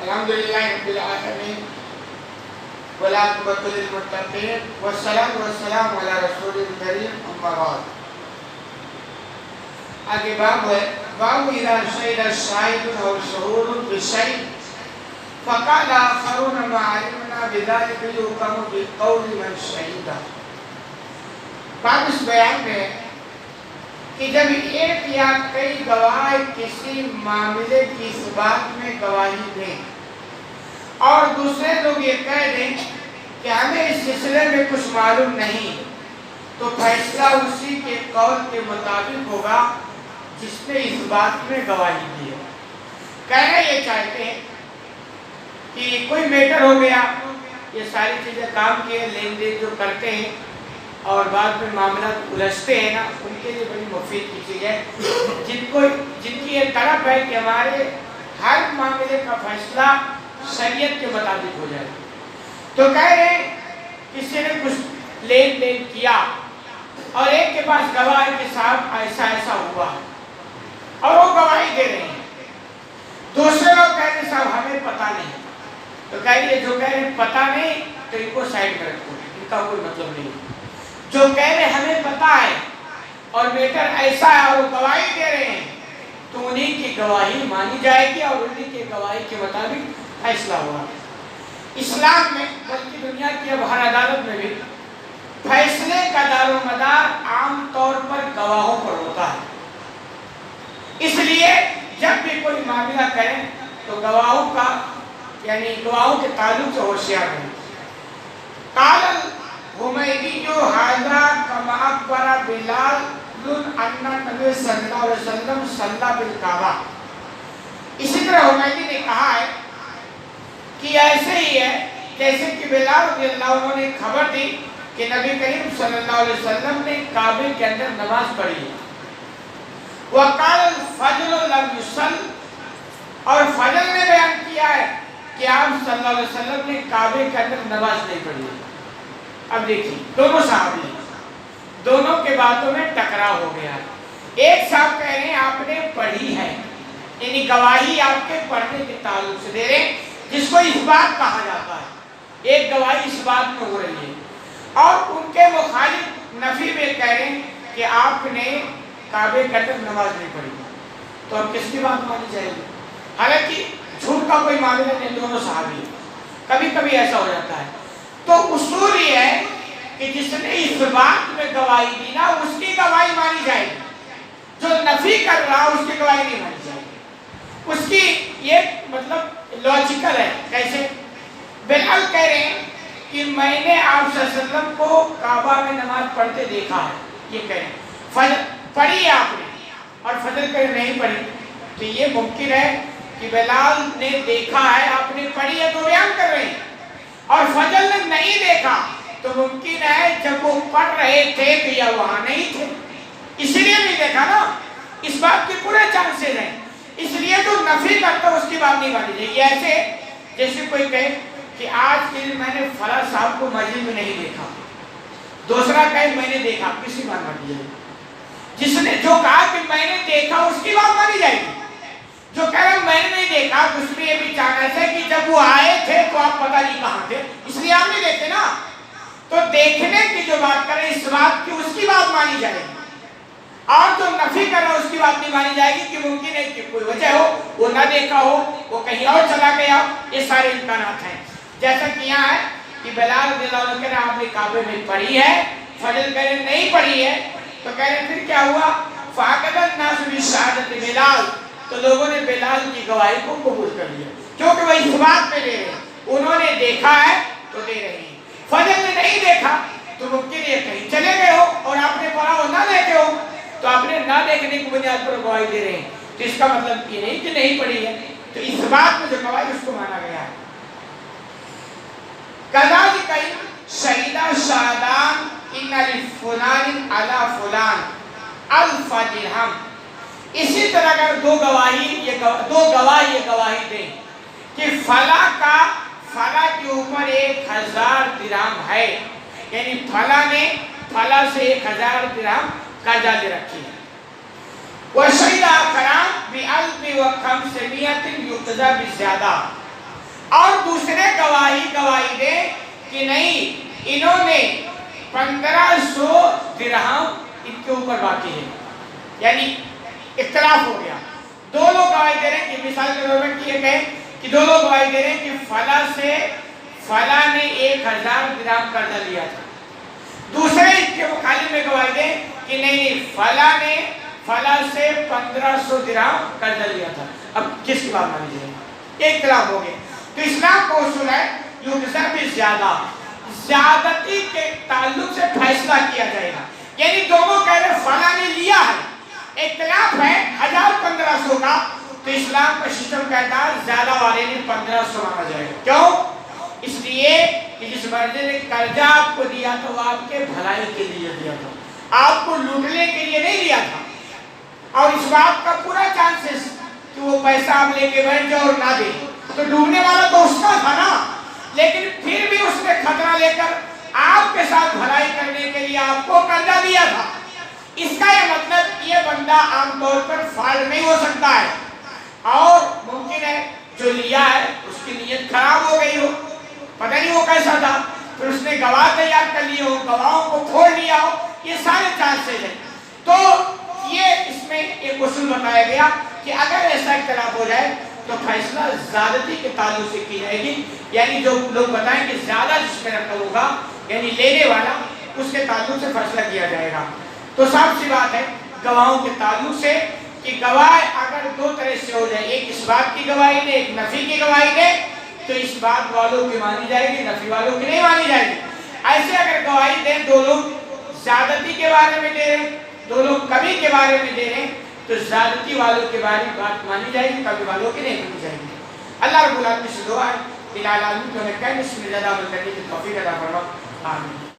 الحمد لله رب العالمين والعاقبة للمتقين والصلاة والسلام على رسول الكريم أما بعد. آگے باب ہے باب إذا شهد الشاهد أو شهود بشيء فقال آخرون ما علمنا بذلك يحكم بقول من شهد. باب اس بیان میں کہ جب ایک یا کئی گواہ کسی معاملے کی اس بات میں گواہی دیں اور دوسرے لوگ یہ کہہ دیں کہ ہمیں اس سلسلے میں کچھ معلوم نہیں، تو فیصلہ اسی کے قول کے مطابق ہوگا جس نے اس بات میں گواہی دی ہے. کہنا یہ چاہتے ہیں کہ کوئی میٹر ہو گیا، یہ ساری چیزیں کام کیے، لین دین جو کرتے ہیں اور بعد میں معاملات الجھتے ہیں نا، ان کے لیے بڑی مفید کی چیز ہے. جن کی یہ طرف ہے کہ ہمارے ہر معاملے کا فیصلہ شریعت کے مطابق ہو جائے. تو کہہ رہے ہیں کسی نے کچھ لین دین کیا اور ایک کے پاس گواہ ہے کہ صاحب ایسا ایسا ہوا اور وہ گواہی دے رہے ہیں. دوسرے لوگ کہہ رہے ہیں صاحب ہمیں پتہ نہیں. تو کہہ رہے جو کہہ رہے پتہ نہیں تو ان کو سائڈ میں رکھو، ان کا کوئی مطلب نہیں. جو کہہ رہے ہمیں پتہ ہے اور میٹر ایسا ہے اور وہ گواہی دے رہے ہیں تو انہیں کی گواہی مانی جائے گی اور انہیں کی گواہی کے مطابق فیصلہ ہوگا. اسلام میں بلکہ دنیا کی اب ہر عدالت میں بھی فیصلے کا دار و مدار عام طور پر گواہوں پر ہوتا ہے. اس لیے جب بھی کوئی معاملہ کریں تو گواہوں کا یعنی گواہوں کے تعلق سے ہوشیار رہیں. قال الحمیدی ھذا کما اخبر بلال ان النبی صلی اللہ علیہ وسلم صلی بالکعبہ. اسی طرح حمیدی نے کہا ہے کہ ایسے ہی ہے جیسے کہ بلال رضی اللہ عنہ نے خبر دی کہ نبی کریم صلی اللہ علیہ وسلم نے کعبے کے اندر نماز پڑھی ہے. وقال الفجر لم يصل، اور فجر نے بیان کیا ہے کہ آپ صلی اللہ علیہ وسلم نے کعبے کے اندر نماز نہیں پڑھی ہے. اب دیکھیں دونوں صحابی ہیں، دونوں کے باتوں میں ٹکراؤ ہو گیا. ایک صاحب کہہ رہے ہیں آپ نے پڑھی ہے، یعنی گواہی آپ کے پڑھنے کے تعلق سے دے رہے ہیں جس کو اس بات کہا جاتا ہے. ایک گواہی اس بات میں ہو رہی ہے اور ان کے مخالف نفی میں کہہ رہے ہیں کہ آپ نے کعبے کے اندر نماز نہیں پڑھی. تو اب کس کی بات مانی جائے گی؟ حالانکہ جھوٹ کا کوئی معاملہ نہیں، دونوں صحابی ہیں. کبھی کبھی ایسا ہو جاتا ہے. تو اصول یہ ہے کہ جس نے اس بات میں گواہی دی نا اس کی گواہی مانی جائے گی. جو نفی کر رہا اس کی گواہی نہیں مانی جائے گی. اس کی یہ مطلب لاجیکل ہے. کیسے؟ بلال کہہ رہے ہیں کہ میں نے آپ صلی اللہ علیہ وسلم کو کعبہ میں نماز پڑھتے دیکھا ہے. یہ کہہ رہے ہیں فجر پڑھی ہے آپ نے اور فجر کہہ نہیں پڑھی. تو یہ ممکن ہے کہ بلال نے دیکھا ہے آپ نے پڑھی ہے تو بیان کر رہے ہیں، اور فجر نے نہیں دیکھا تو ممکن ہے جب وہ پڑھ رہے تھے تو یا وہاں نہیں تھے، اس لیے نہیں دیکھا نا. اس بات کے پورے چانسز ہیں. اس لیے جو نفی کرتا اس کی بات نہیں مانی جائے گی. ایسے جیسے کوئی کہے کہ آج کے دن میں نے فلاں صاحب کو مسجد میں نہیں دیکھا، دوسرا کہے میں نے دیکھا، کسی بات مانی جائے گی. جس نے جو کہا کہ میں نے دیکھا اس کی بات مانی جائے گی. جو کہہ رہا میں نے نہیں دیکھا اس میں یہ بھی چانس ہے کہ جب وہ آئے تھے تو آپ پتہ نہیں کہاں تھے، اس لیے آپ نہیں دیکھتے نا. تو دیکھنے کی جو بات کریں اس بات کی اس کی بات مانی جائے گی، اور جو نفی کر رہا اس کی بات نہیں مانی جائے گی کہ ممکن ہے کہ کوئی وجہ ہو وہ نہ دیکھا ہو، وہ کہیں اور چلا گیا. یہ سارے امکانات ہیں. جیسا کہ یہاں ہے کہ بلال رضی اللہ عنہ کہہ رہے آپ نے کعبے میں پڑھی ہے، فجر کہہ رہے نہیں پڑھی ہے. تو کہہ رہے پھر کیا ہوا؟ فَعَقَدَ النَّاسُ بِشَهَادَةِ بِلَال، تو لوگوں نے بلال کی گواہی کو قبول کر لیا کیونکہ وہ اس بات میں لے رہے ہیں. انہوں نے دیکھا ہے تو دے رہے ہیں. فجر نے نہیں دیکھا تو ممکن یہ کہیں چلے گئے ہو اور آپ نے پڑھا ہو نہ دیکھے ہو تو آپ نے نہ دیکھنے کی بنیاد پر گواہی دے رہے ہیں. تو اس کا مطلب یہ نہیں کہ نہیں پڑھی ہے. تو اس بات میں جو گواہی اس کو مانا گیا ہے. كذلك شهد شهادان ان لفلان على فلان الف درہم. اسی طرح اگر دو گواہ یہ گواہی دیں کہ فلاں کا فلاں کے اوپر 1000 درہم ہے، یعنی فلاں نے فلاں سے 1000 درہم قرضہ دے رکھی ہے. وشهد آخران بألف وخمسمائة يقتضى بالزیادہ، دوسرے گواہی دے کہ نہیں انہوں نے 1500 درہم ان کے اوپر باقی ہے، یعنی اختلاف ہو گیا. دو لوگ گواہی دے رہے ہیں کہ مثال کے طور پر یہ کہیں کہ دو لوگ گواہی دے رہے ہیں کہ فلاں سے فلاں نے 1000 درہم قرضہ لیا تھا. دوسرے اس کے مخالف میں گواہی دے کہ نہیں فلاں نے فلاں سے 1500 درہم قرضہ لیا تھا. اب کس کی بات مانی جائے گی؟ ایک اختلاف ہو گئے. تو اسلام کا اصول ہے یوکسر بھی زیادتی کے تعلق سے فیصلہ کیا جائے گا. یعنی دونوں کہہ رہے فلاں نے لیا ہے، اختلاف ہے 1500 کا، تو اسلام کا سسٹم کہتا ہے زیادہ والے نے 1500 مانا جائے گا. کیوں؟ اس لیے کہ جس بندے نے قرضہ آپ کو دیا تو وہ آپ کے بھلائی کے لیے دیا تھا، آپ کو لوٹنے کے لیے نہیں دیا تھا. اور اس بات کا پورا چانسز کہ وہ پیسہ آپ لے کے بیٹھ جاؤ اور نہ دے، تو ڈوبنے والا تو اس کا تھا نا. لیکن پھر بھی اس نے خطرہ لے کر آپ کے ساتھ بھلائی کرنے کے لیے آپ کو قرضہ دیا تھا. اس کا یہ مطلب یہ بندہ عام طور پر فالٹ نہیں ہو سکتا ہے، اور ممکن ہے جو لیا ہے اس کی نیت خراب ہو گئی ہو، پتہ نہیں وہ کیسا تھا، پھر اس نے گواہ تیار کر لیے ہو، گواہوں کو کھوڑ لیا ہو، یہ سارے چانسز ہیں. تو یہ اس میں ایک اصول بتایا گیا کہ اگر ایسا اختلاف ہو جائے تو فیصلہ زیادتی کے تعلق سے کی جائے گی. یعنی جو لوگ بتائیں کہ زیادہ جس میں رقم ہوگا یعنی لینے والا، اس کے تعلق سے فیصلہ کیا جائے گا. تو صاف سی بات ہے گواہوں کے تعلق سے کہ گواہ اگر دو طرح سے ہو جائے، ایک اس بات کی گواہی دے ایک نفی کی گواہی دے، تو اس بات والوں کی مانی جائے گی، نفی والوں کی نہیں مانی جائے گی. ایسے اگر گواہی دیں دو لوگ زیادتی کے بارے میں دے رہے ہیں، دو لوگ کمی کے بارے میں دے رہے ہیں، تو زیادتی والوں کے بارے میں بات مانی جائے گی، کمی والوں کی نہیں مانی جائے گی. اللہ رب العالمین سے دعا ہے کہ العالمین کو ہمیں کہنے سے زیادہ عمل کرنے کی توفیق عطا فرما. آمین.